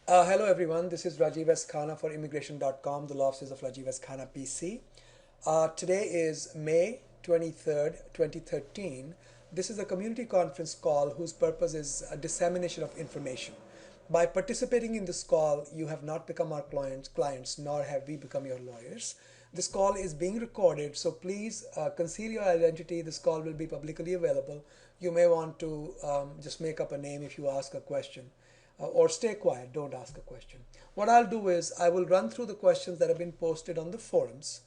Hello everyone, this is Rajiv S. Khanna for immigration.com, the law offices of Rajiv S. Khanna PC. Today is May 23rd, 2013. This is a community conference call whose purpose is a dissemination of information. By participating in this call, you have not become our clients, nor have we become your lawyers. This call is being recorded, so please conceal your identity. This call will be publicly available. You may want to just make up a name if you ask a question or stay quiet, don't ask a question. What I'll do is I will run through the questions that have been posted on the forums.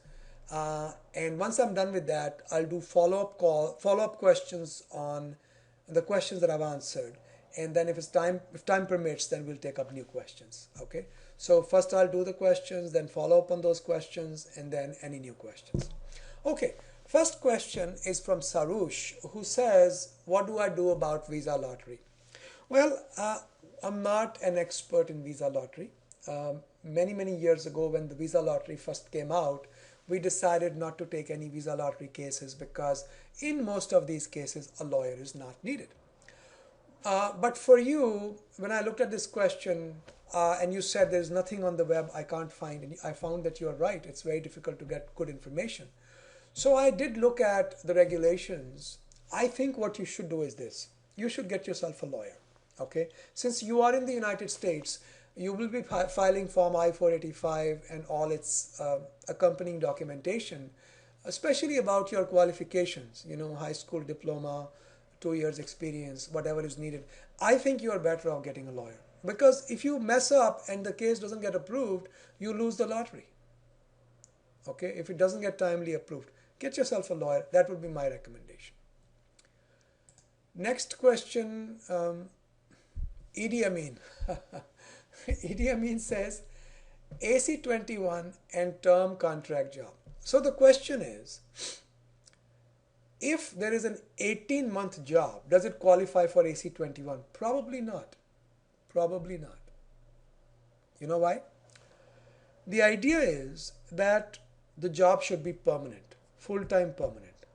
And once I'm done with that, I'll do follow-up questions on the questions that I've answered. And then if time permits, then we'll take up new questions. Okay. So first I'll do the questions, then follow up on those questions, and then any new questions. Okay. First question is from Sarush, who says, "What do I do about visa lottery?" Well, I'm not an expert in visa lottery. Many years ago, when the visa lottery first came out, we decided not to take any visa lottery cases because in most of these cases, a lawyer is not needed. But for you, when I looked at this question and you said there's nothing on the web I can't find, and I found that you're right. It's very difficult to get good information. So I did look at the regulations. I think what you should do is this. You should get yourself a lawyer. Okay, since you are in the United States, you will be filing Form I-485 and all its accompanying documentation, especially about your qualifications, high school diploma, 2 years experience, whatever is needed. I think you are better off getting a lawyer because if you mess up and the case doesn't get approved, you lose the lottery. Okay, if it doesn't get timely approved, get yourself a lawyer. That would be my recommendation. Next question, Idi Amin. Idi Amin says AC-21 and term contract job. So the question is, if there is an 18-month job, does it qualify for AC-21? Probably not. Probably not. You know why? The idea is that the job should be permanent, full-time permanent.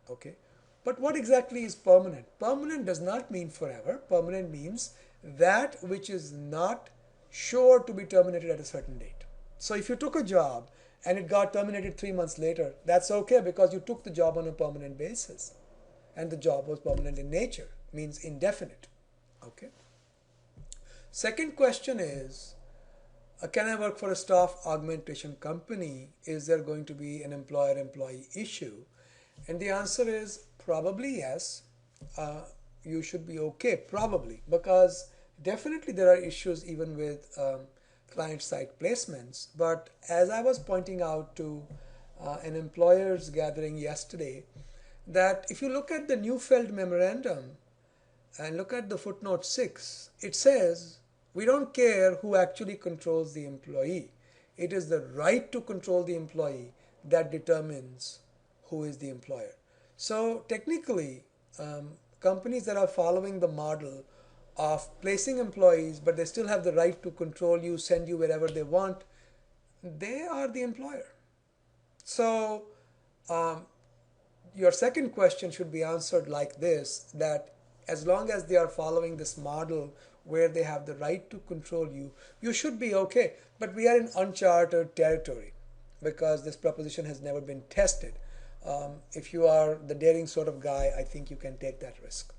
Okay. But what exactly is permanent? Permanent does not mean forever. Permanent means that which is not sure to be terminated at a certain date. So if you took a job and it got terminated 3 months later, that's okay because you took the job on a permanent basis. And the job was permanent in nature, means indefinite. Okay. Second question is, can I work for a staff augmentation company? Is there going to be an employer-employee issue? And the answer is probably yes. You should be okay, probably, because definitely there are issues even with client-side placements. But as I was pointing out to an employers gathering yesterday, that if you look at the Neufeld memorandum and look at the footnote 6, it says we don't care who actually controls the employee. It is the right to control the employee that determines who is the employer. So technically, companies that are following the model of placing employees, but they still have the right to control you, send you wherever they want, they are the employer. So your second question should be answered like this, that as long as they are following this model where they have the right to control you, you should be okay. But we are in uncharted territory because this proposition has never been tested. If you are the daring sort of guy, I think you can take that risk.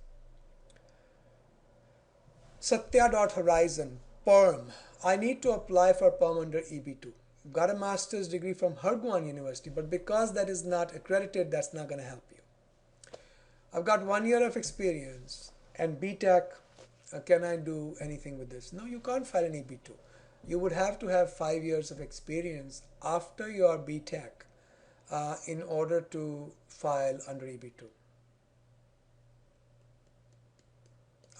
Satya.Horizon, Perm. I need to apply for Perm under EB2. Got a master's degree from Hargwan University, but because that is not accredited, that's not going to help you. I've got 1 year of experience and BTech. Can I do anything with this? No, you can't file an EB2. You would have to have 5 years of experience after your BTech in order to file under EB2.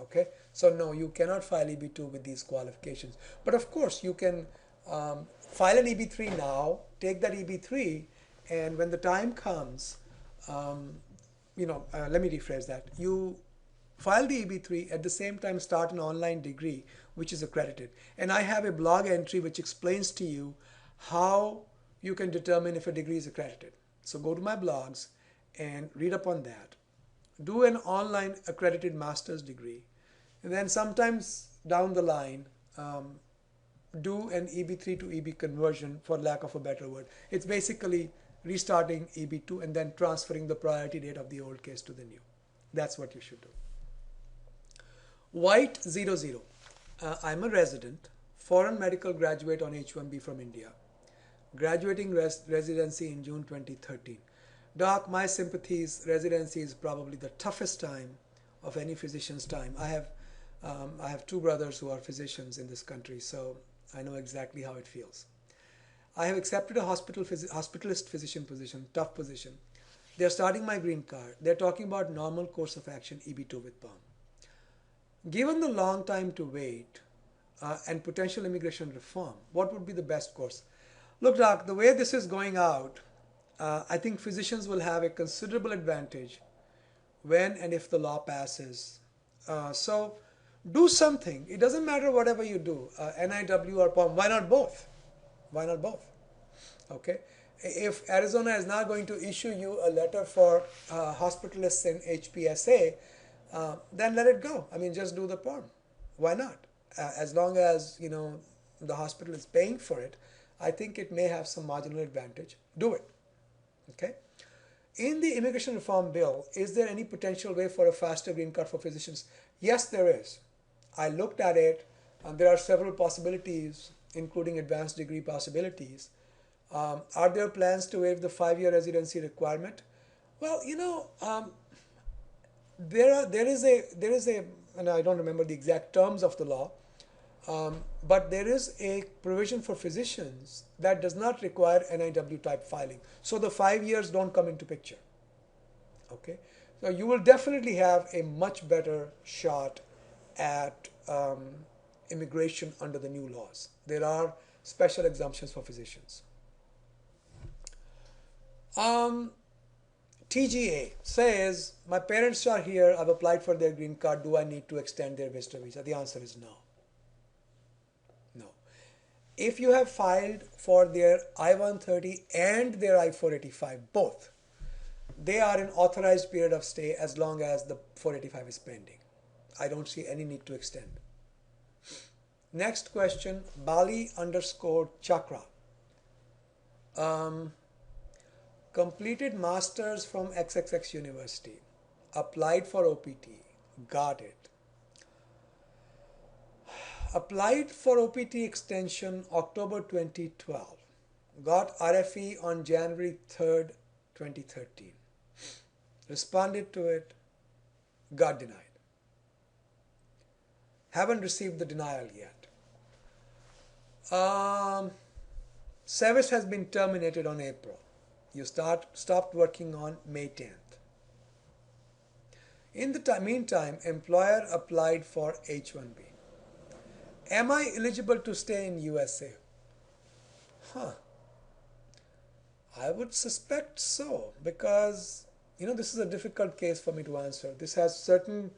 Okay, so no, you cannot file EB2 with these qualifications. But of course, you can file an EB3 now, take that EB3, and when the time comes, let me rephrase that. You file the EB3 at the same time start an online degree which is accredited. And I have a blog entry which explains to you how you can determine if a degree is accredited. So go to my blogs and read up on that. Do an online accredited master's degree. And then sometimes down the line, do an EB3 to EB conversion, for lack of a better word. It's basically restarting EB2 and then transferring the priority date of the old case to the new. That's what you should do. White00. I'm a resident, foreign medical graduate on H1B from India, graduating residency in June 2013. Doc, my sympathies. Residency is probably the toughest time of any physician's time. I have two brothers who are physicians in this country, so I know exactly how it feels. I have accepted a hospitalist physician position, tough position. They're starting my green card. They're talking about normal course of action, EB2 with PERM. Given the long time to wait and potential immigration reform, what would be the best course? Look, Doc, the way this is going out, I think physicians will have a considerable advantage when and if the law passes. So do something. It doesn't matter whatever you do, NIW or POM. Why not both? Why not both? Okay. If Arizona is not going to issue you a letter for hospitalists in HPSA, then let it go. I mean, just do the POM. Why not? As long as the hospital is paying for it, I think it may have some marginal advantage. Do it. Okay. In the immigration reform bill, is there any potential way for a faster green card for physicians? Yes, there is. I looked at it, and there are several possibilities, including advanced degree possibilities. Are there plans to waive the 5-year residency requirement? Well, there is a, and I don't remember the exact terms of the law, but there is a provision for physicians that does not require NIW type filing. So the 5 years don't come into picture. Okay, so you will definitely have a much better shot at immigration under the new laws. There are special exemptions for physicians. TGA says, my parents are here, I've applied for their green card, do I need to extend their visitor visa? The answer is no. No. If you have filed for their I-130 and their I-485, both, they are in authorized period of stay as long as the 485 is pending. I don't see any need to extend. Next question, Bali_Chakra. Completed masters from XXX University, applied for OPT, got it. Applied for OPT extension October 2012, got RFE on January 3rd, 2013. Responded to it, got denied. Haven't received the denial yet. Service has been terminated on April. You stopped working on May 10th. In the meantime, employer applied for H1B. Am I eligible to stay in USA? I would suspect so, because this is a difficult case for me to answer. This has certain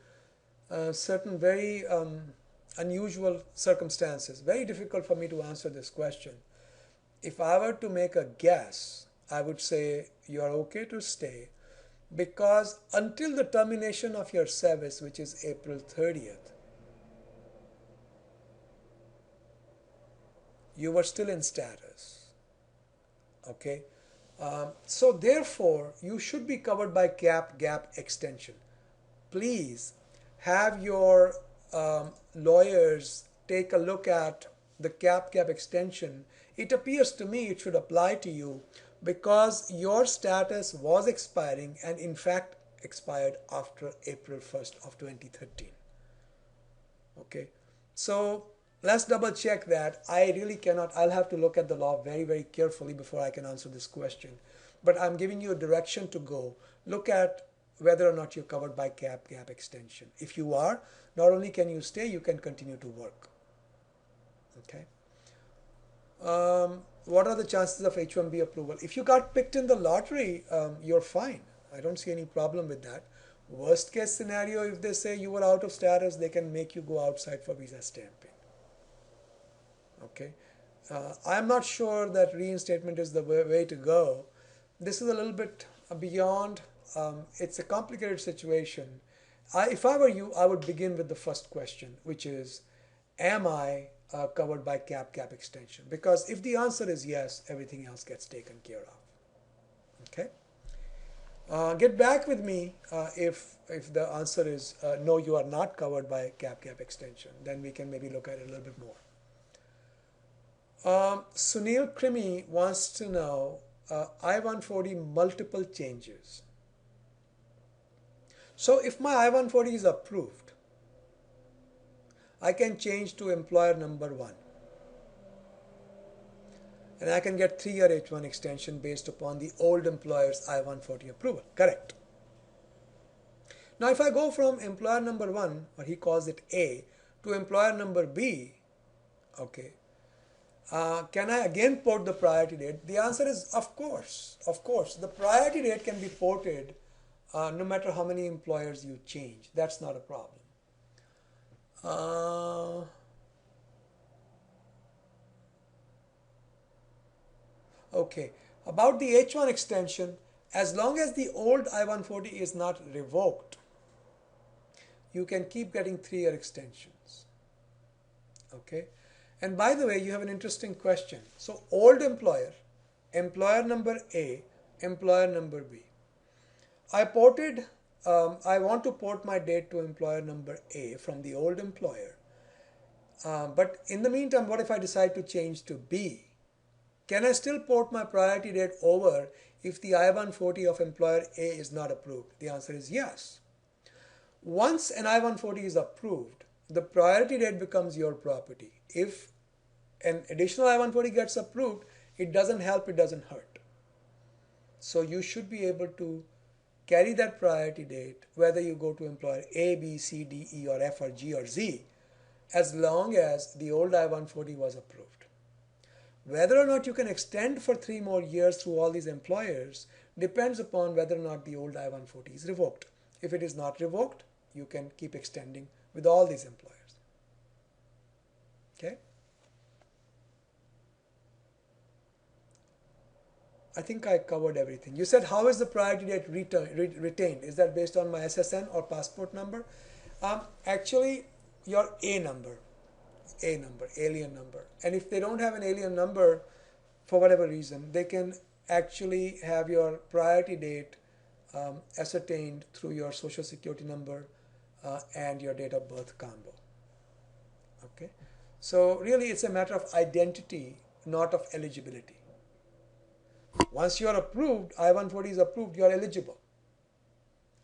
very unusual circumstances. Very difficult for me to answer this question. If I were to make a guess, I would say you are okay to stay, because until the termination of your service, which is April 30th, you were still in status. Okay. So therefore, you should be covered by gap extension. Please have your lawyers take a look at the gap extension. It appears to me it should apply to you because your status was expiring and in fact expired after April 1st of 2013. Okay, so let's double check that. I really cannot, I'll have to look at the law very, very carefully before I can answer this question. But I'm giving you a direction to go. Look at whether or not you're covered by gap extension. If you are, not only can you stay, you can continue to work. Okay. What are the chances of H1B approval? If you got picked in the lottery, you're fine. I don't see any problem with that. Worst case scenario, if they say you were out of status, they can make you go outside for visa stamping. Okay. I'm not sure that reinstatement is the way to go. This is a little bit beyond. It's a complicated situation. If I were you, I would begin with the first question, which is, am I covered by CAP extension? Because if the answer is yes, everything else gets taken care of. Okay. Get back with me if the answer is no, you are not covered by CAP extension. Then we can maybe look at it a little bit more. Sunil Krimi wants to know I-140 multiple changes. So if my I-140 is approved, I can change to employer number 1. And I can get 3-year H1 extension based upon the old employer's I-140 approval. Correct. Now if I go from employer number 1, or he calls it A, to employer number B, okay, can I again port the priority date? The answer is of course. Of course. The priority date can be ported no matter how many employers you change. That's not a problem. Okay, about the H1 extension, as long as the old I-140 is not revoked, you can keep getting 3-year extensions. Okay, and by the way, you have an interesting question. So old employer, employer number A, employer number B. I want to port my date to employer number A from the old employer. But in the meantime, what if I decide to change to B? Can I still port my priority date over if the I-140 of employer A is not approved? The answer is yes. Once an I-140 is approved, the priority date becomes your property. If an additional I-140 gets approved, it doesn't help, it doesn't hurt. So you should be able to carry that priority date whether you go to employer A, B, C, D, E, or F, or G, or Z, as long as the old I-140 was approved. Whether or not you can extend for 3 more years through all these employers depends upon whether or not the old I-140 is revoked. If it is not revoked, you can keep extending with all these employers. Okay? I think I covered everything. You said, how is the priority date retained? Is that based on my SSN or passport number? Actually, your A number, alien number. And if they don't have an alien number, for whatever reason, they can actually have your priority date ascertained through your social security number and your date of birth combo. Okay, so really it's a matter of identity, not of eligibility. Once you are approved, I-140 is approved, you are eligible.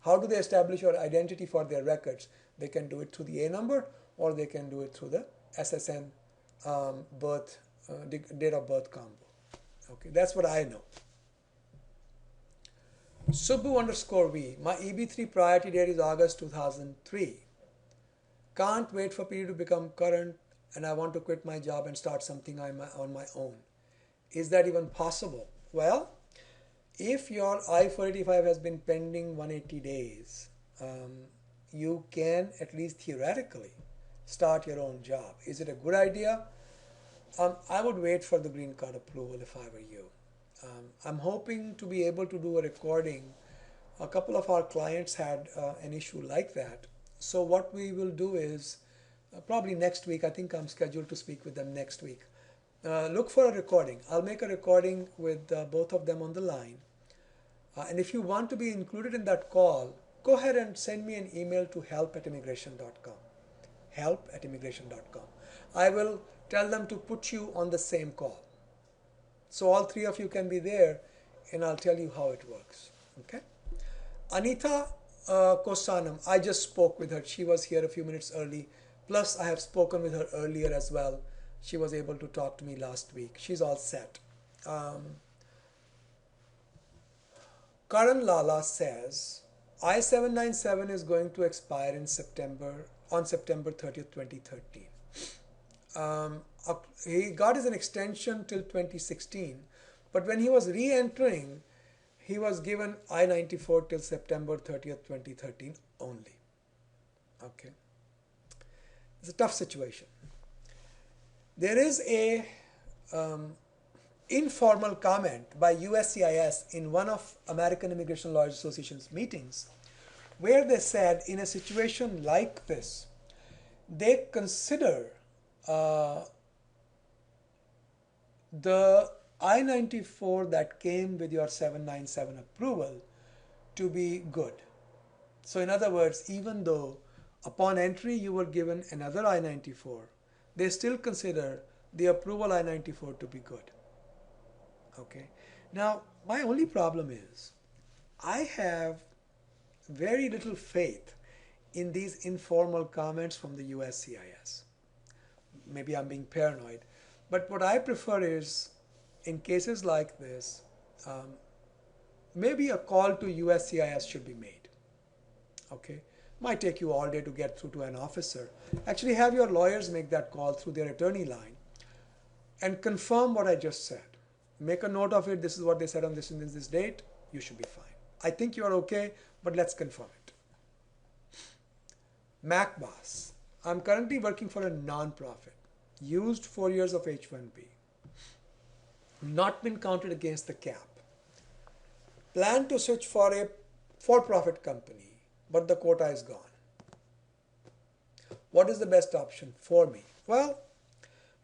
How do they establish your identity for their records? They can do it through the A number, or they can do it through the SSN date of birth combo. Okay, that's what I know. Subbu_V, my EB3 priority date is August 2003. Can't wait for PD to become current, and I want to quit my job and start something on my own. Is that even possible? Well, if your I-485 has been pending 180 days, you can at least theoretically start your own job. Is it a good idea? I would wait for the green card approval if I were you. I'm hoping to be able to do a recording. A couple of our clients had an issue like that. So what we will do is probably next week, I think I'm scheduled to speak with them next week. Look for a recording. I'll make a recording with both of them on the line. And if you want to be included in that call, go ahead and send me an email to help@immigration.com. help@immigration.com. I will tell them to put you on the same call. So all 3 of you can be there, and I'll tell you how it works. Okay? Anita Kosanam, I just spoke with her. She was here a few minutes early. Plus, I have spoken with her earlier as well. She was able to talk to me last week. She's all set. Karan Lala says, I-797 is going to expire on September 30th, 2013. He got his an extension till 2016, but when he was re-entering, he was given I-94 till September 30th, 2013 only. Okay. It's a tough situation. There is a informal comment by USCIS in one of American Immigration Lawyers Association's meetings, where they said in a situation like this, they consider the I-94 that came with your 797 approval to be good. So in other words, even though upon entry you were given another I-94, they still consider the approval I-94 to be good. Okay. Now, my only problem is I have very little faith in these informal comments from the USCIS. Maybe I'm being paranoid, but what I prefer is, in cases like this, um, maybe a call to USCIS should be made. Okay, might take you all day to get through to an officer. Actually, have your lawyers make that call through their attorney line and confirm what I just said. Make a note of it. This is what they said on this date. You should be fine. I think you are okay, but let's confirm it. MacBoss. I'm currently working for a non-profit. Used 4 years of H-1B. Not been counted against the cap. Plan to switch for a for-profit company, but the quota is gone. What is the best option for me? Well,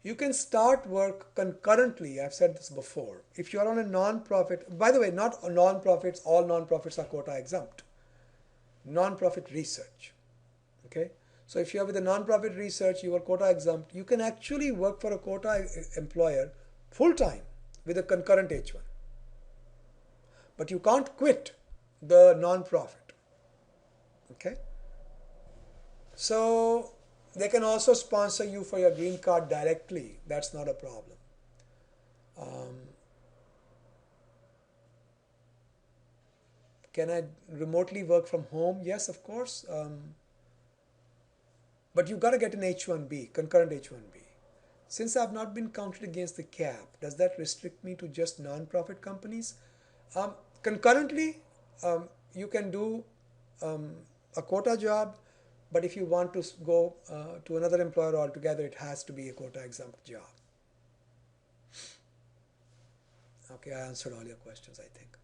you can start work concurrently. I've said this before. If you're on a non-profit, by the way, not non-profits, all non-profits are quota exempt. Non-profit research. Okay? So if you are with a non-profit research, you are quota exempt. You can actually work for a quota employer full-time with a concurrent H1. But you can't quit the non-profit. Okay? So they can also sponsor you for your green card directly. That's not a problem. Can I remotely work from home? Yes, of course. But you've got to get an H1B, concurrent H1B. Since I've not been counted against the cap, does that restrict me to just non-profit companies? Concurrently, you can do a quota job, but if you want to go to another employer altogether, it has to be a quota exempt job. Okay, I answered all your questions, I think.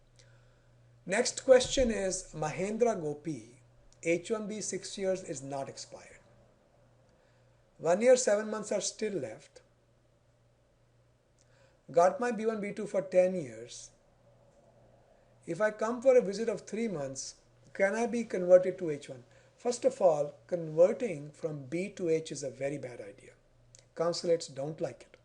Next question is Mahendra Gopi. H1B 6 years is not expired. 1 year, 7 months are still left. Got my B1, B2 for 10 years. If I come for a visit of 3 months, can I be converted to H1? First of all, converting from B to H is a very bad idea. Consulates don't like it.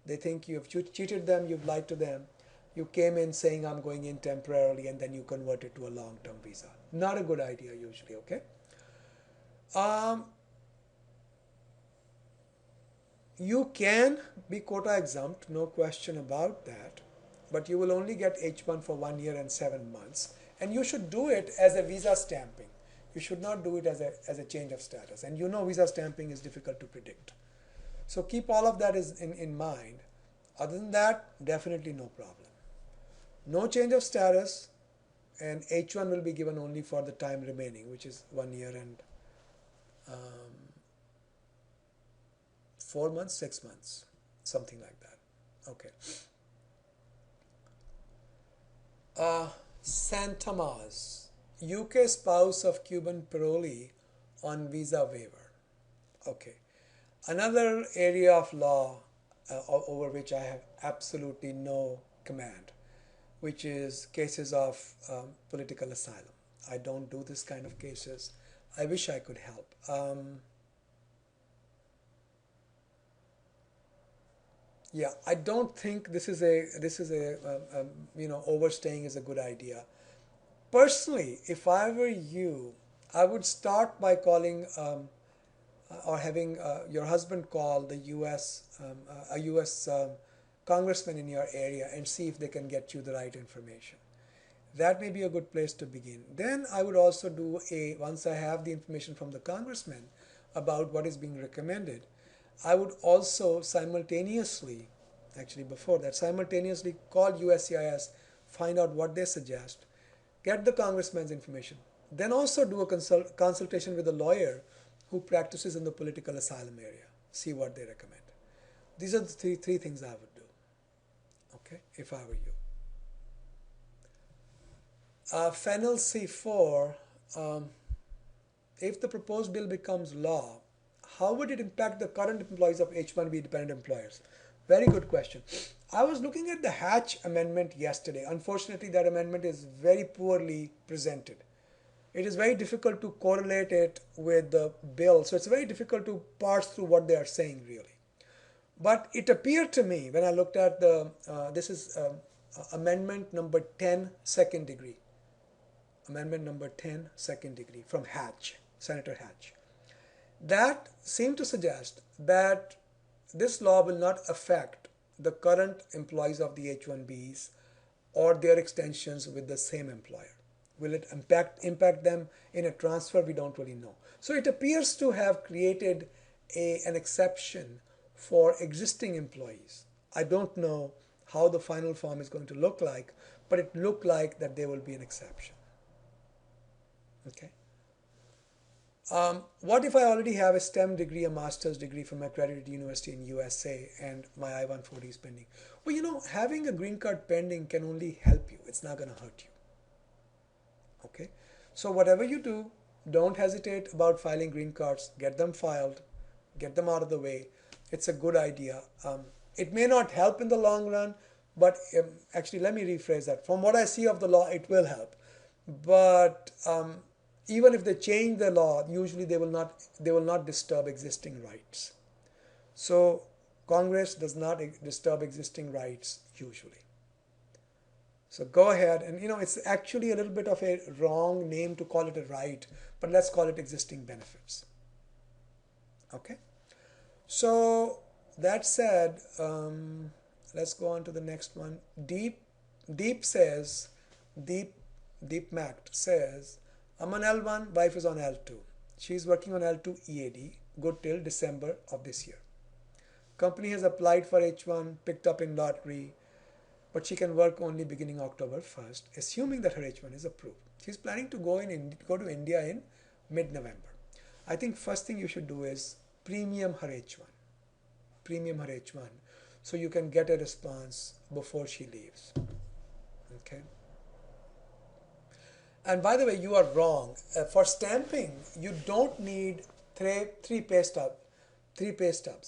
They think you have cheated them, you've lied to them. You came in saying I'm going in temporarily and then you converted to a long-term visa. Not a good idea usually, okay? You can be quota exempt, no question about that, but you will only get H1 for 1 year and 7 months. And you should do it as a visa stamping. You should not do it as a change of status. And you know visa stamping is difficult to predict. So keep all of that in mind. Other than that, definitely no problem. No change of status, and H1 will be given only for the time remaining, which is 1 year and 4 months, 6 months, something like that. Okay. San Tomas, UK spouse of Cuban parolee on visa waiver. Okay. Another area of law over which I have absolutely no command, which is cases of political asylum. I don't do this kind of cases. I wish I could help. Yeah, I don't think this is a overstaying is a good idea. Personally, if I were you, I would start by calling or having your husband call the U.S. A U.S. Congressman in your area and see if they can get you the right information. That may be a good place to begin. Then I would also do once I have the information from the congressman about what is being recommended, I would also simultaneously, actually before that, simultaneously call USCIS, find out what they suggest, get the congressman's information, then also do a consultation with a lawyer who practices in the political asylum area, see what they recommend. These are the three things I would do, okay, if I were you. Fennel C4, if the proposed bill becomes law, how would it impact the current employees of H-1B dependent employers? Very good question. I was looking at the Hatch amendment yesterday. Unfortunately, that amendment is very poorly presented. It is very difficult to correlate it with the bill, so it's very difficult to parse through what they are saying really. But it appeared to me when I looked at this is amendment number 10, second degree. Amendment number 10, second degree from Hatch, Senator Hatch. That seemed to suggest that this law will not affect the current employees of the H-1Bs or their extensions with the same employer. Will it impact them in a transfer? We don't really know. So it appears to have created an exception for existing employees. I don't know how the final form is going to look like, but it looked like that there will be an exception. Okay. What if I already have a STEM degree, a master's degree from accredited university in USA, and my I-140 is pending? Well, having a green card pending can only help you. It's not going to hurt you. Okay. So whatever you do, don't hesitate about filing green cards. Get them filed. Get them out of the way. It's a good idea. It may not help in the long run, but actually, let me rephrase that. From what I see of the law, it will help. But even if they change the law, usually they will not disturb existing rights. So Congress does not disturb existing rights usually. So go ahead, and it's actually a little bit of a wrong name to call it a right, but let's call it existing benefits. Okay. So that said, let's go on to the next one. Deep says, Deep Mact says, I'm on L1, wife is on L2. She's working on L2 EAD, good till December of this year. Company has applied for H1, picked up in lottery, but she can work only beginning October 1st, assuming that her H1 is approved. She's planning to go to India in mid-November. I think first thing you should do is premium her H1. Premium her H1 so you can get a response before she leaves. Okay. And by the way, you are wrong. For stamping, you don't need three pay stubs.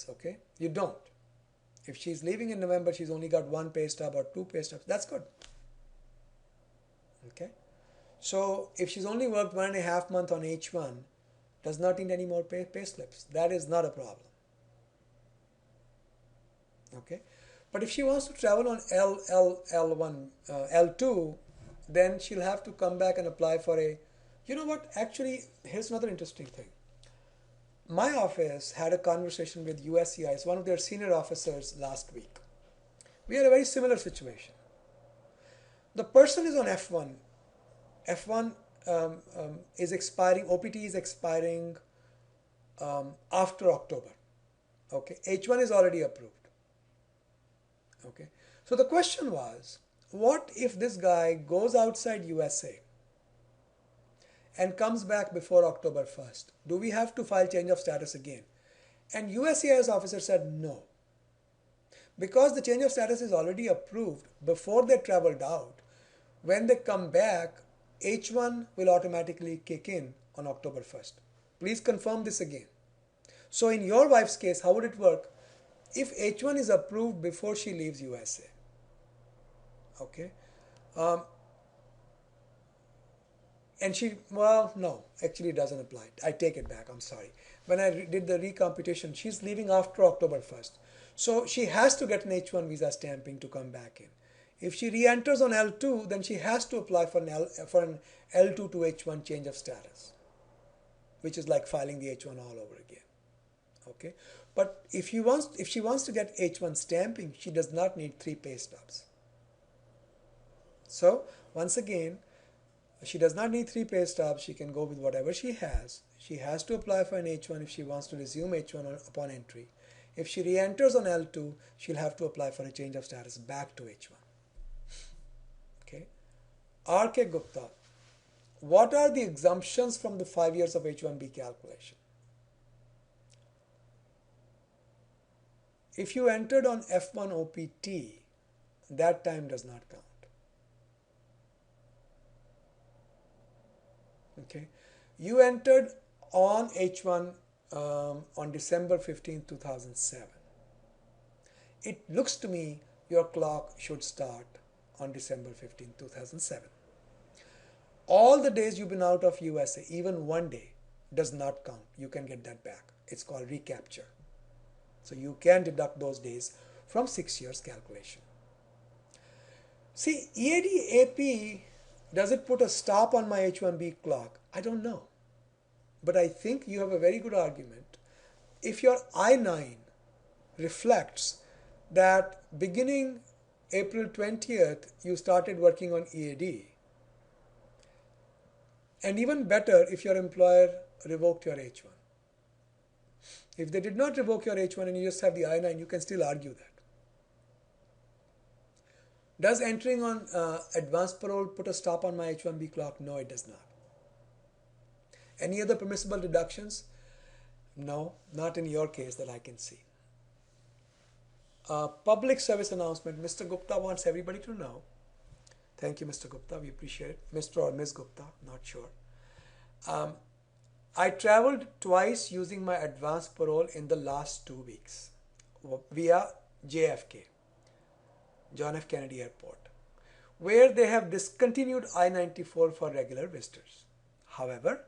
Okay, you don't. If she's leaving in November, she's only got one pay stub or two pay stubs. That's good. Okay, so if she's only worked 1.5 months on H1, does not need any more pay slips. That is not a problem. Okay, but if she wants to travel on L1, L2, then she'll have to come back and apply for a, actually, here's another interesting thing. My office had a conversation with USCIS, one of their senior officers, last week. We had a very similar situation. The person is on F1. F1 is expiring, OPT is expiring after October. Okay, H1 is already approved. Okay, so the question was, what if this guy goes outside USA and comes back before October 1st? Do we have to file change of status again? And USCIS officer said no. Because the change of status is already approved before they traveled out, when they come back, H1 will automatically kick in on October 1st. Please confirm this again. So in your wife's case, how would it work? If H1 is approved before she leaves USA, okay, and no, actually it doesn't apply. I take it back, I'm sorry. When I did the recomputation, she's leaving after October 1st. So she has to get an H1 visa stamping to come back in. If she re-enters on L2, then she has to apply for an L2 to H1 change of status, which is like filing the H1 all over again. Okay, but if she wants to get H1 stamping, she does not need 3 pay stubs. So once again, she does not need 3 pay stubs. She can go with whatever she has. She has to apply for an H1 if she wants to resume H1 upon entry. If she re-enters on L2, she'll have to apply for a change of status back to H1. Okay. R.K. Gupta, what are the exemptions from the 5 years of H1B calculation? If you entered on F1 OPT, that time does not count. Okay, you entered on H1 on December 15, 2007. it looks to me your clock should start on December 15, 2007. All the days you've been out of USA, even one day, does not count. You can get that back. It's called recapture. So you can deduct those days from 6 years calculation. See, EAD-AP, does it put a stop on my H-1B clock? I don't know. But I think you have a very good argument. If your I-9 reflects that beginning April 20th, you started working on EAD, and even better if your employer revoked your H-1. If they did not revoke your H-1 and you just have the I-9, you can still argue that. Does entering on advanced parole put a stop on my H-1B clock? No, it does not. Any other permissible deductions? No, not in your case that I can see. Public service announcement. Mr. Gupta wants everybody to know. Thank you, Mr. Gupta. We appreciate it. Mr. or Ms. Gupta, not sure. I traveled twice using my advanced parole in the last 2 weeks via JFK, John F. Kennedy Airport, where they have discontinued I-94 for regular visitors. However,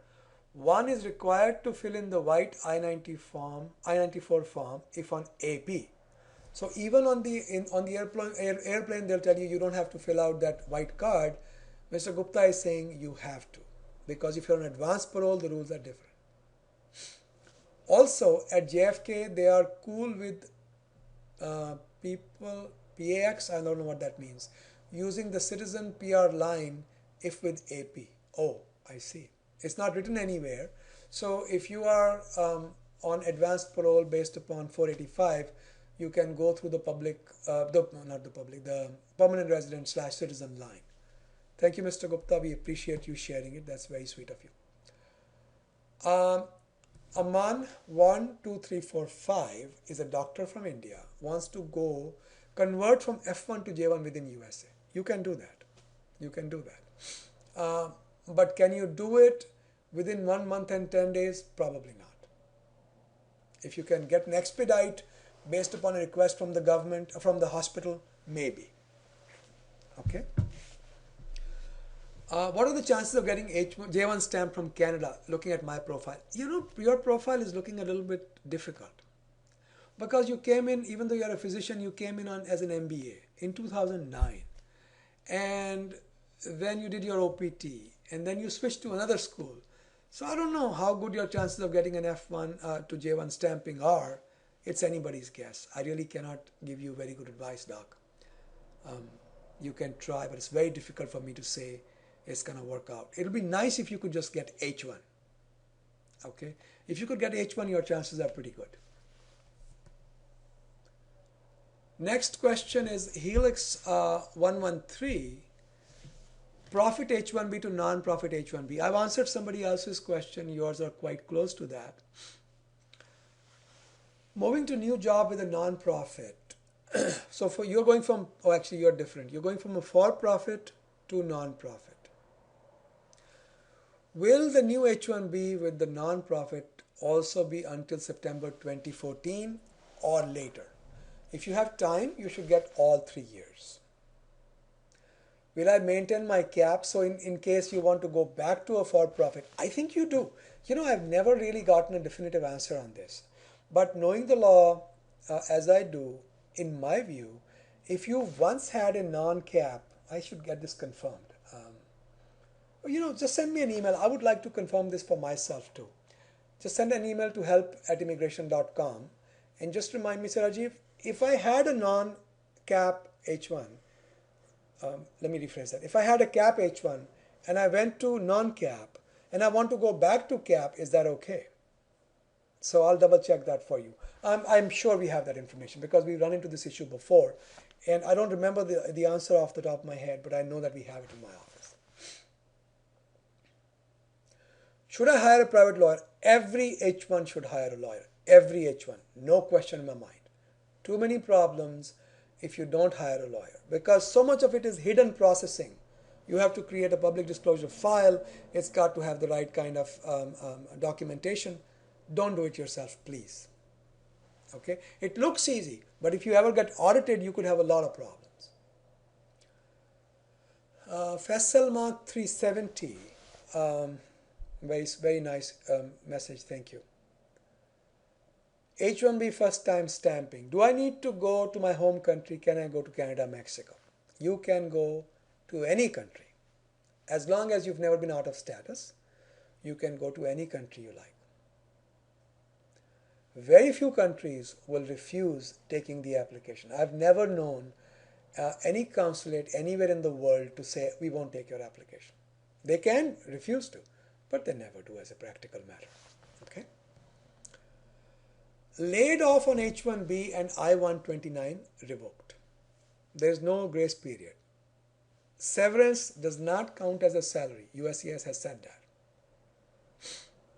one is required to fill in the white I-94 form if on AP. So even on the airplane, they'll tell you don't have to fill out that white card. Mr. Gupta is saying you have to, because if you're on advanced parole, the rules are different. Also, at JFK, they are cool with people, PAX, I don't know what that means, using the citizen PR line if with AP. Oh, I see. It's not written anywhere. So if you are on advanced parole based upon 485, you can go through the the permanent resident / citizen line. Thank you, Mr. Gupta. We appreciate you sharing it. That's very sweet of you. Aman 12345 is a doctor from India, wants to convert from F1 to J1 within USA. You can do that. You can do that. But can you do it within 1 month and 10 days? Probably not. If you can get an expedite based upon a request from the government, from the hospital, maybe. Okay. What are the chances of getting J1 stamp from Canada? Looking at my profile, your profile is looking a little bit difficult because you came in, even though you're a physician, you came in as an MBA in 2009, and then you did your OPT, and then you switched to another school. So I don't know how good your chances of getting an F1 to J1 stamping are. It's anybody's guess. I really cannot give you very good advice, Doc. You can try, but it's very difficult for me to say it's going to work out. It'll be nice if you could just get H1. Okay? If you could get H1, your chances are pretty good. Next question is Helix 113. Profit H1B to non-profit H1B. I've answered somebody else's question. Yours are quite close to that. Moving to new job with a non-profit. So you're going from, actually you're different. You're going from a for-profit to non-profit. Will the new H1B with the non-profit also be until September 2014 or later? If you have time, you should get all 3 years. Will I maintain my cap? So in case you want to go back to a for-profit, I think you do. I've never really gotten a definitive answer on this. But knowing the law as I do, in my view, if you once had a non-cap, I should get this confirmed. Just send me an email. I would like to confirm this for myself too. Just send an email to help@immigration.com and just remind me, Sir Rajiv, if I had a non-cap H1, let me rephrase that. If I had a cap H1 and I went to non-cap and I want to go back to cap, is that okay? So I'll double check that for you. I'm sure we have that information because we've run into this issue before. And I don't remember the answer off the top of my head, but I know that we have it in my office. Should I hire a private lawyer? Every H1 should hire a lawyer. Every H1. No question in my mind. Too many problems if you don't hire a lawyer because so much of it is hidden processing. You have to create a public disclosure file. It's got to have the right kind of documentation. Don't do it yourself, please. Okay, it looks easy, but if you ever get audited, you could have a lot of problems. Faisal Mark 370, very nice message. Thank you. H1B first time stamping. Do I need to go to my home country? Can I go to Canada, Mexico? You can go to any country. As long as you've never been out of status, you can go to any country you like. Very few countries will refuse taking the application. I've never known any consulate anywhere in the world to say, we won't take your application. They can refuse to, but they never do as a practical matter. Okay? Laid off on H1B and I-129 revoked. There is no grace period. Severance does not count as a salary. USCIS has said that.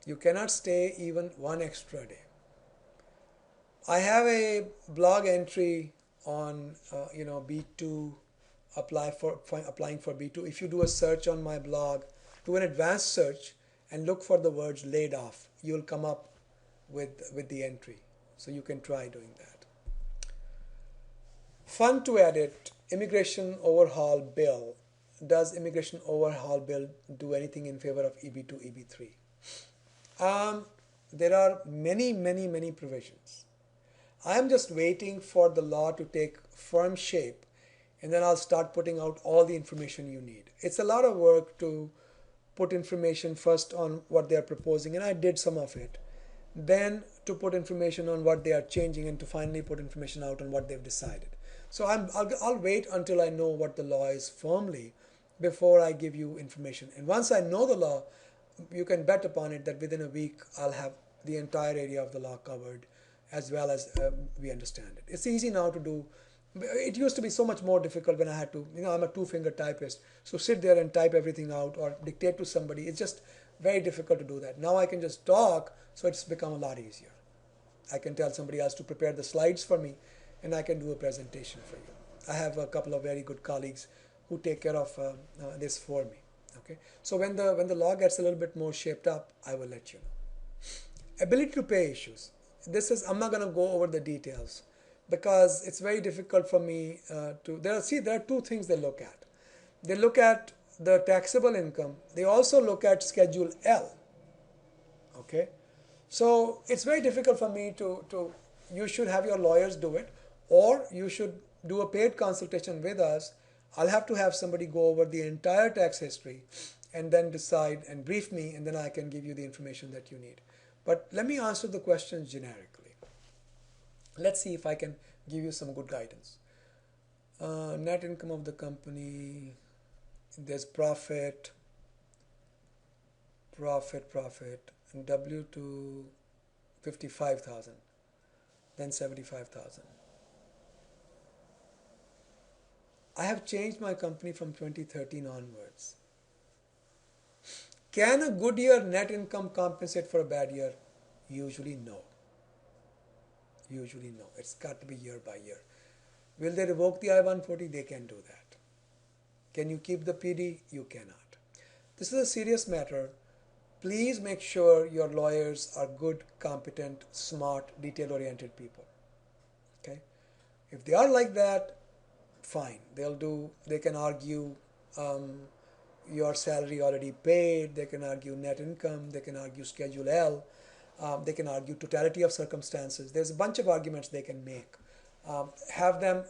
You cannot stay even one extra day. I have a blog entry on B2 applying for B2. If you do a search on my blog, do an advanced search and look for the words laid off, you'll come up with the entry. So you can try doing that. Fun to edit, immigration overhaul bill. Does immigration overhaul bill do anything in favor of EB2, EB3? There are many provisions. I am just waiting for the law to take firm shape, and then I'll start putting out all the information you need. It's a lot of work to put information first on what they are proposing, and I did some of it. Then to put information on what they are changing, and to finally put information out on what they've decided. So I'll wait until I know what the law is firmly before I give you information. And once I know the law, you can bet upon it that within a week I'll have the entire area of the law covered, as well as we understand it. It's easy now to do. It used to be so much more difficult when I had to, I'm a two-finger typist, so sit there and type everything out or dictate to somebody. It's just very difficult to do that. Now I can just talk, so it's become a lot easier. I can tell somebody else to prepare the slides for me, and I can do a presentation for you. I have a couple of very good colleagues who take care of this for me. Okay, so when the law gets a little bit more shaped up, I will let you know. Ability to pay issues. I'm not going to go over the details because it's very difficult for me there are two things they look at. They look at the taxable income. They also look at Schedule L. Okay, so it's very difficult for me you should have your lawyers do it, or you should do a paid consultation with us. I'll have to have somebody go over the entire tax history and then decide and brief me, and then I can give you the information that you need. But let me answer the questions generically. Let's see if I can give you some good guidance. Net income of the company, there's profit, and W2 55,000, then 75,000. I have changed my company from 2013 onwards. Can a good year net income compensate for a bad year? Usually no. Usually no. It's got to be year by year. Will they revoke the I-140? They can do that. Can you keep the PD? You cannot. This is a serious matter. Please make sure your lawyers are good, competent, smart, detail-oriented people. Okay? If they are like that, fine. They can argue your salary already paid, they can argue net income, they can argue Schedule L, they can argue totality of circumstances. There's a bunch of arguments they can make. Have them,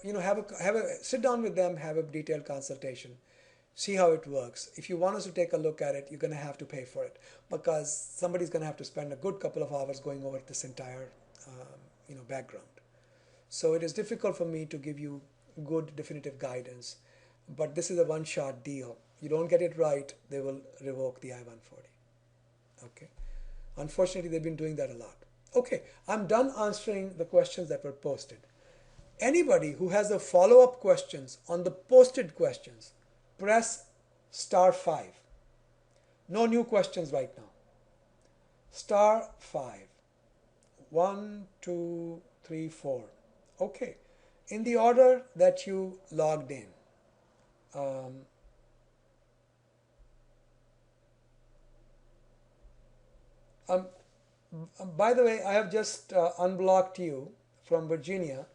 sit down with them, have a detailed consultation, see how it works. If you want us to take a look at it, you're going to have to pay for it, because somebody's going to have to spend a good couple of hours going over this entire background. So it is difficult for me to give you good definitive guidance, but this is a one-shot deal. You don't get it right, they will revoke the I-140. Okay. Unfortunately, they've been doing that a lot. Okay, I'm done answering the questions that were posted. Anybody who has a follow-up questions on the posted questions, press *5. No new questions right now. *5. 1, 2, 3, 4. Okay. In the order that you logged in. By the way, I have just unblocked you. from Virginia.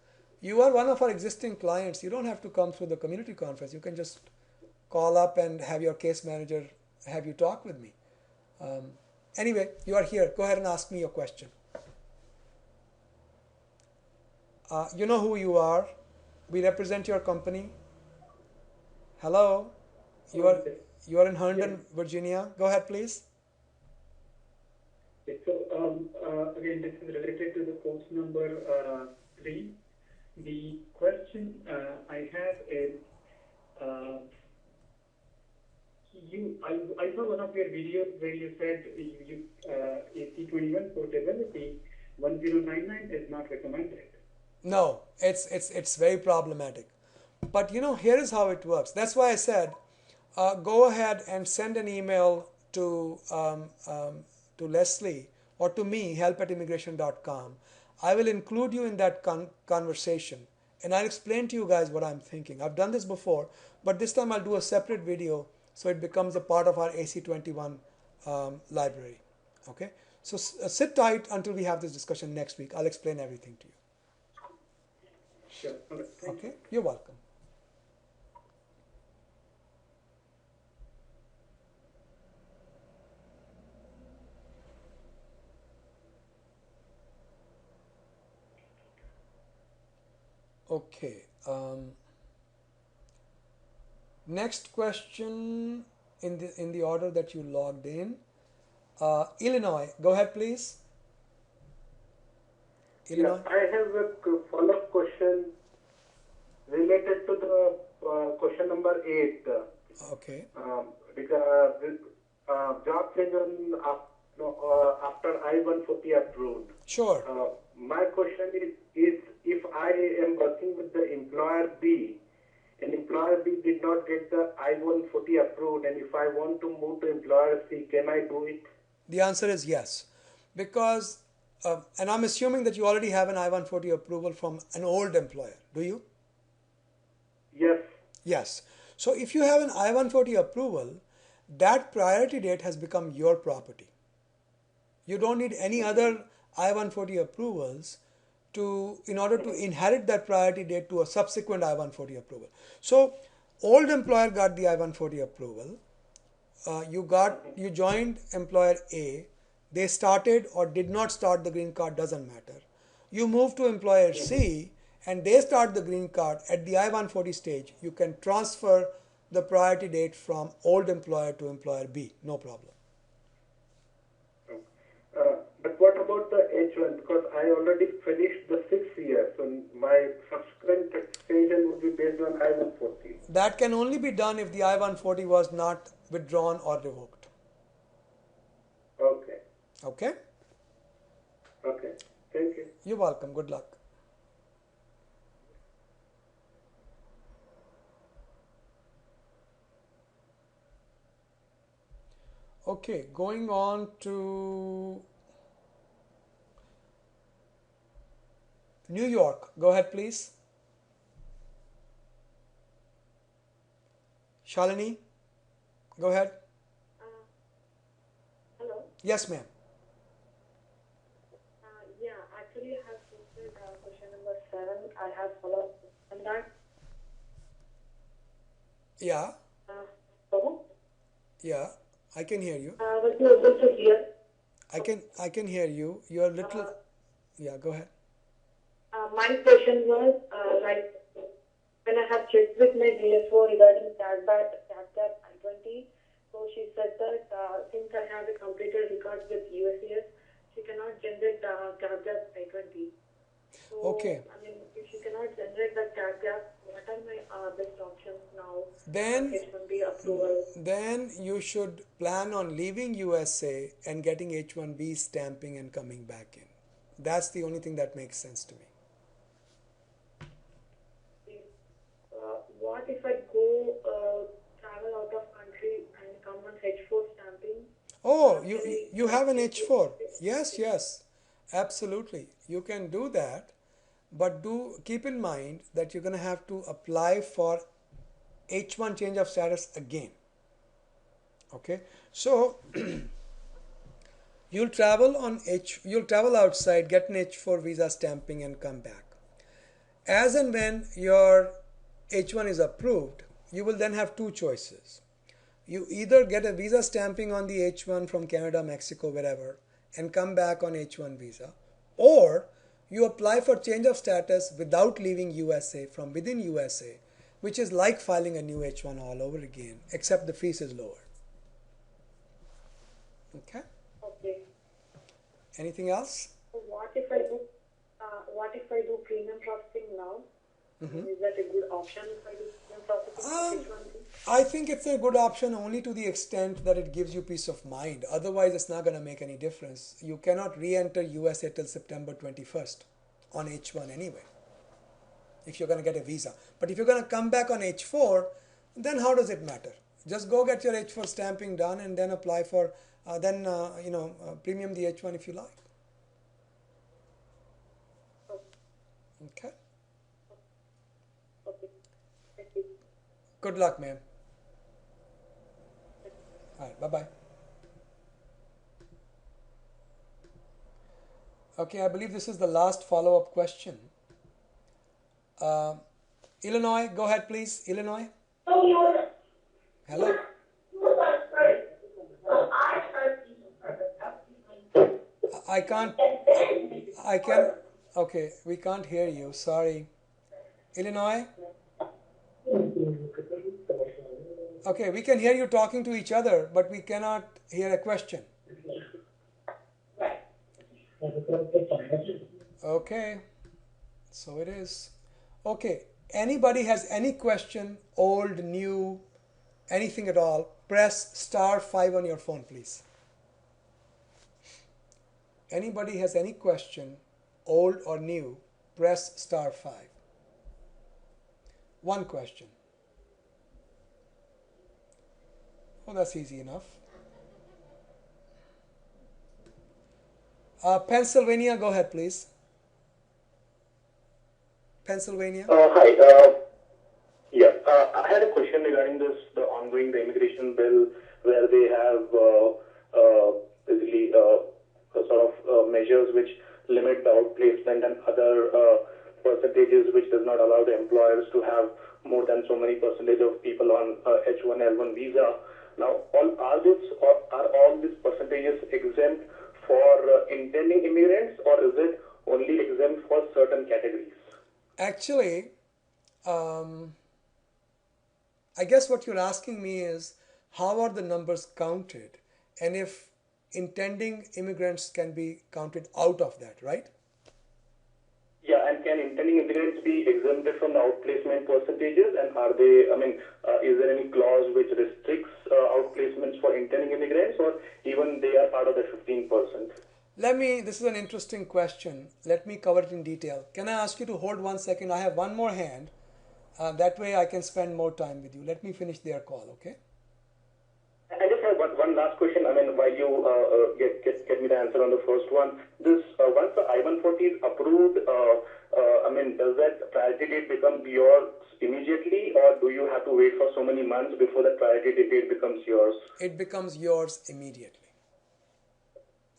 You are one of our existing clients. You don't have to come through the community conference. You can just call up and have your case manager have you talk with me. Um, anyway, you are here. Go ahead and ask me your question. You know who you are. We represent your company. Hello. You are Yes. you are in Yes. Herndon, Virginia. Go ahead, please. Yes. So, again, this is related to the course number 3. The question I have is, uh, I saw one of your videos where you said AC21 portability 1099 is not recommended. No, it's very problematic. But here is how it works. That's why I said, go ahead and send an email to Leslie or to me, help@immigration.com. I will include you in that conversation, and I'll explain to you guys what I'm thinking. I've done this before, but this time I'll do a separate video so it becomes a part of our AC21 library. Okay, so sit tight until we have this discussion next week. I'll explain everything to you. Sure. Okay. Thank you. Okay, you're welcome. Okay. Next question in the order that you logged in. Illinois, go ahead, please. Yeah, Illinois. I have a follow-up question related to the question number 8. Okay. This job change on no, after I-140 approved. Sure. My question is if I am working with the employer B and employer B did not get the I-140 approved, and if I want to move to employer C, can I do it? The answer is yes, because and I'm assuming that you already have an I-140 approval from an old employer. Do you? Yes. Yes. So if you have an I-140 approval, that priority date has become your property. You don't need any other I-140 approvals in order to inherit that priority date to a subsequent I-140 approval. So old employer got the I-140 approval. You joined employer A. They started or did not start the green card, doesn't matter. You move to employer C and they start the green card at the I-140 stage. You can transfer the priority date from old employer to employer B, no problem. But what about the H1? Because I already finished the 6 years, so my subsequent taxation would be based on I-140. That can only be done if the I-140 was not withdrawn or revoked. Okay. Okay? Okay. Thank you. You're welcome. Good luck. Okay, going on to New York. Go ahead, please. Shalini, go ahead. Uh, Hello. Yes, ma'am. Yeah, actually, I have posted question number 7. I have follow-up on that. Yeah, Hello. yeah. I can hear you. Was you able to hear? I can hear you. You're a little. Uh, Yeah, go ahead. my question was like when I have checked with my DSO regarding CATGAP I-20, so she said that since I have a completed record with USCS, she cannot generate CATGAP I-20. So, Okay. I mean, if she cannot generate the CATGAP, what are my best options now for Then H-1B approval? then you should plan on leaving USA and getting H-1B stamping and coming back in. That's the only thing that makes sense to me. What if I go travel out of country and come on H4 stamping? Oh, Can you I you have an change it? H4. Yes, yes. Absolutely. You can do that, but do keep in mind that you're going to have to apply for H1 change of status again. Okay? So, You'll travel outside, get an H4 visa stamping and come back. As and when your H1 is approved, you will then have two choices. You either get a visa stamping on the H1 from Canada, Mexico, wherever, and come back on H1 visa, or you apply for change of status without leaving USA from within USA, which is like filing a new H1 all over again, except the fees is lower. Okay? Okay. Anything else? So what if I do premium processing now? Is that a good option if I do premium processing for H1B? I think it's a good option only to the extent that it gives you peace of mind. Otherwise, it's not going to make any difference. You cannot re-enter USA till September 21st on H1 anyway, if you're going to get a visa. But if you're going to come back on H4, then how does it matter? Just go get your H4 stamping done and then apply for, premium the H1 if you like. Okay. Okay. Thank you. Good luck, ma'am. All right, bye-bye. Okay, I believe this is the last follow-up question. Illinois, go ahead, please. Illinois. Hello. I can't. Okay, we can't hear you. Sorry. Illinois. Okay, we can hear you talking to each other, but we cannot hear a question. Okay, so it is. Okay, anybody has any question, old, new, anything at all, press *5 on your phone, please. Anybody has any question, old or new, press *5. One question. Oh, that's easy enough. Pennsylvania, go ahead, please. Pennsylvania. Hi. I had a question regarding the ongoing immigration bill, where they have basically sort of measures which limit the outplacement and other percentages, which does not allow the employers to have more than so many percentage of people on H1L1 visa. Now, are all these percentages exempt for intending immigrants, or is it only exempt for certain categories? Actually, I guess what you're asking me is how are the numbers counted, and if intending immigrants can be counted out of that, right? Yeah, and can intending immigrants be exempted from the outplacement percentages? And are they, is there any clause which restricts outplacements for intending immigrants, or even they are part of the 15%? This is an interesting question. Let me cover it in detail. Can I ask you to hold 1 second? I have one more hand. That way I can spend more time with you. Let me finish their call, okay? I just have one last question. While you get me the answer on the first one, this once the I-140 is approved, does that priority date become yours immediately, or do you have to wait for so many months before the priority date becomes yours? It becomes yours immediately.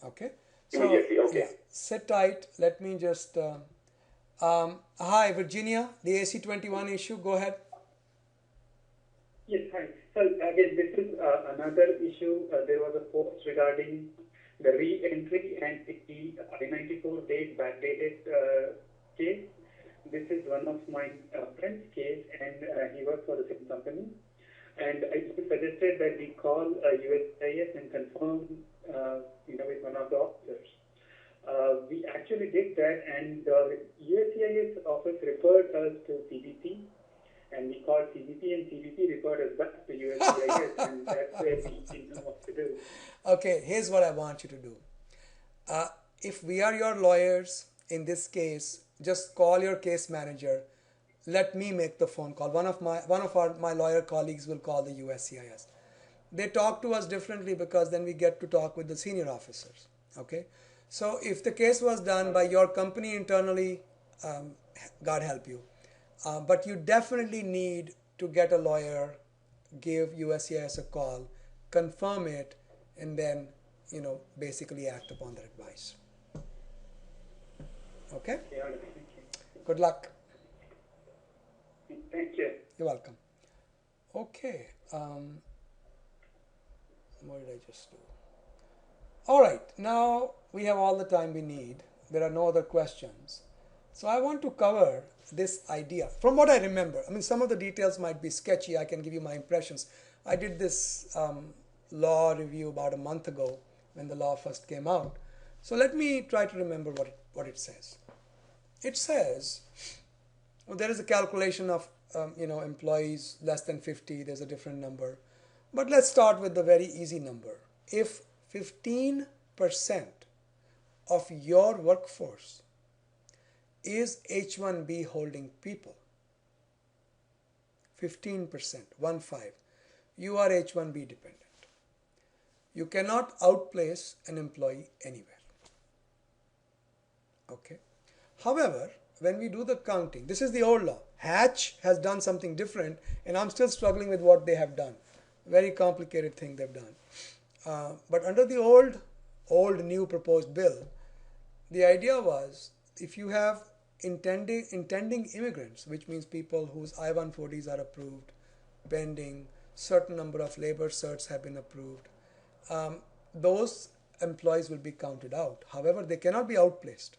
Okay? Immediately, okay. Yeah, sit tight. Let me just... hi, Virginia, the AC-21 issue. Go ahead. Yes, hi. So again, this is another issue. There was a post regarding the re-entry and the I-94 date backdated case. This is one of my friend's case, and he works for the same company. And I suggested that we call USCIS and confirm, with one of the officers. We actually did that, and USCIS office referred us to CBP, and we called CBP, and CBP referred us back to USCIS, and that's where we didn't know what to do. Okay, here's what I want you to do. If we are your lawyers in this case, just call your case manager. Let me make the phone call. One of my lawyer colleagues will call the USCIS. They talk to us differently because then we get to talk with the senior officers. Okay, so if the case was done by your company internally, God help you. But you definitely need to get a lawyer, give USCIS a call, confirm it, and then basically act upon their advice. Okay? Okay, all right. Thank Good luck. you. Thank you. You're welcome. Okay. What did I just do? All right. Now we have all the time we need. There are no other questions. So I want to cover this idea from what I remember. I mean, some of the details might be sketchy. I can give you my impressions. I did this law review about a month ago when the law first came out. So let me try to remember what it says. It says, well, there is a calculation of employees less than 50. There's a different number. But let's start with the very easy number. If 15% of your workforce is H-1B holding people, 15%, 1-5, you are H-1B dependent. You cannot outplace an employee anywhere. Okay. However, when we do the counting, this is the old law. Hatch has done something different, and I'm still struggling with what they have done. Very complicated thing they've done. But under the old new proposed bill, the idea was if you have intending immigrants, which means people whose I-140s are approved, pending, certain number of labor certs have been approved, those employees will be counted out. However, they cannot be outplaced.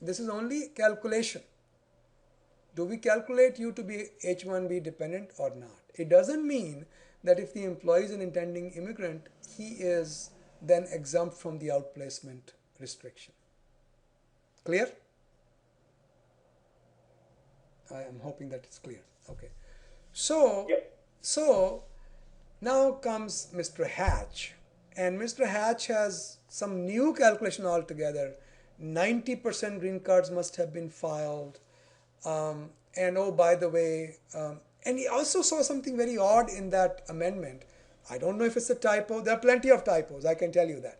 This is only calculation. Do we calculate you to be H-1B dependent or not? It doesn't mean that if the employee is an intending immigrant, he is then exempt from the outplacement restriction. Clear? I am hoping that it's clear. Okay. So now comes Mr. Hatch, and Mr. Hatch has some new calculation altogether. 90% green cards must have been filed. And oh, by the way, and he also saw something very odd in that amendment. I don't know if it's a typo. There are plenty of typos, I can tell you that.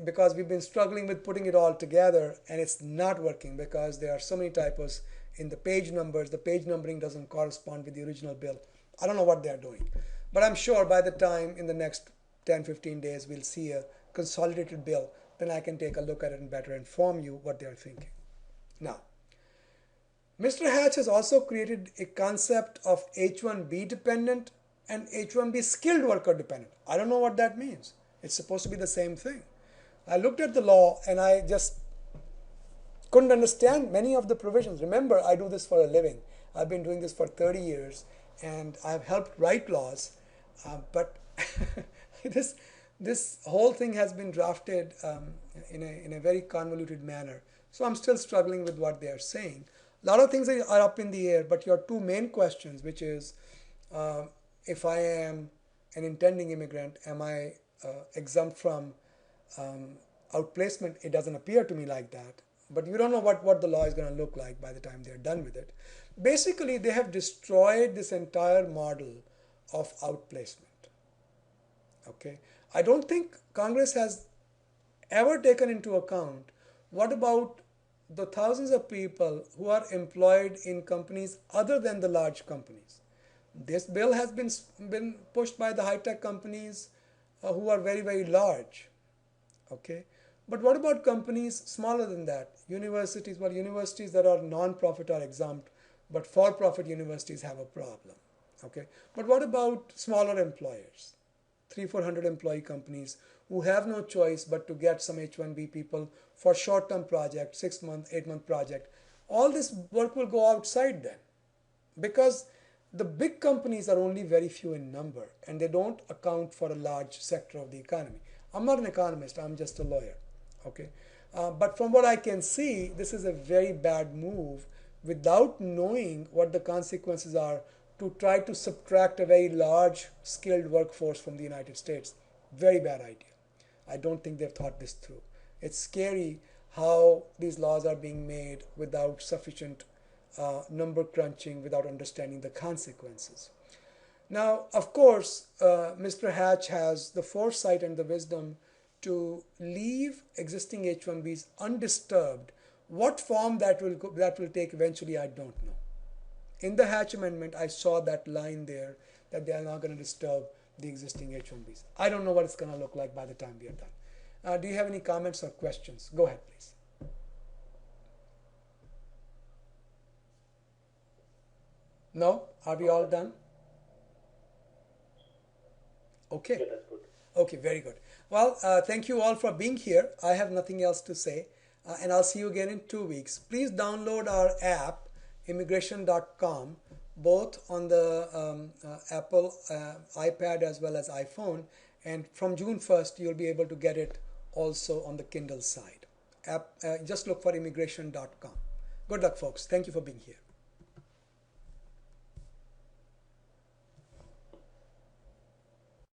Because we've been struggling with putting it all together, and it's not working because there are so many typos in the page numbers. The page numbering doesn't correspond with the original bill. I don't know what they're doing. But I'm sure by the time in the next 10-15 days we'll see a consolidated bill, then I can take a look at it and better inform you what they're thinking. Now, Mr. Hatch has also created a concept of H-1B dependent and H-1B skilled worker dependent. I don't know what that means. It's supposed to be the same thing. I looked at the law and I just couldn't understand many of the provisions. Remember, I do this for a living. I've been doing this for 30 years and I've helped write laws. But this whole thing has been drafted in a very convoluted manner. So I'm still struggling with what they are saying. A lot of things are up in the air, but your two main questions, which is if I am an intending immigrant, am I exempt from outplacement? It doesn't appear to me like that. But you don't know what the law is going to look like by the time they're done with it. Basically, they have destroyed this entire model of outplacement. Okay, I don't think Congress has ever taken into account what about the thousands of people who are employed in companies other than the large companies. This bill has been pushed by the high-tech companies who are very, very large. Okay, but what about companies smaller than that? Universities, well, universities that are non-profit are exempt, but for-profit universities have a problem. Okay, but what about smaller employers? 300-400 employee companies who have no choice but to get some H-1B people for short-term project, 6-month, 8-month project. All this work will go outside then, because the big companies are only very few in number and they don't account for a large sector of the economy. I'm not an economist, I'm just a lawyer. Okay, but from what I can see, this is a very bad move without knowing what the consequences are to try to subtract a very large skilled workforce from the United States. Very bad idea. I don't think they've thought this through. It's scary how these laws are being made without sufficient number crunching, without understanding the consequences. Now, of course, Mr. Hatch has the foresight and the wisdom to leave existing H-1Bs undisturbed. What form that will take eventually, I don't know. In the Hatch Amendment, I saw that line there that they are not going to disturb the existing H-1Bs. I don't know what it's going to look like by the time we are done. Do you have any comments or questions? Go ahead, please. No? Are we all done? Okay. Yeah, that's good. Okay, very good. Well, thank you all for being here. I have nothing else to say, and I'll see you again in 2 weeks. Please download our app, immigration.com, both on the Apple iPad as well as iPhone. And from June 1st, you'll be able to get it also on the Kindle side. Just look for immigration.com. Good luck, folks. Thank you for being here.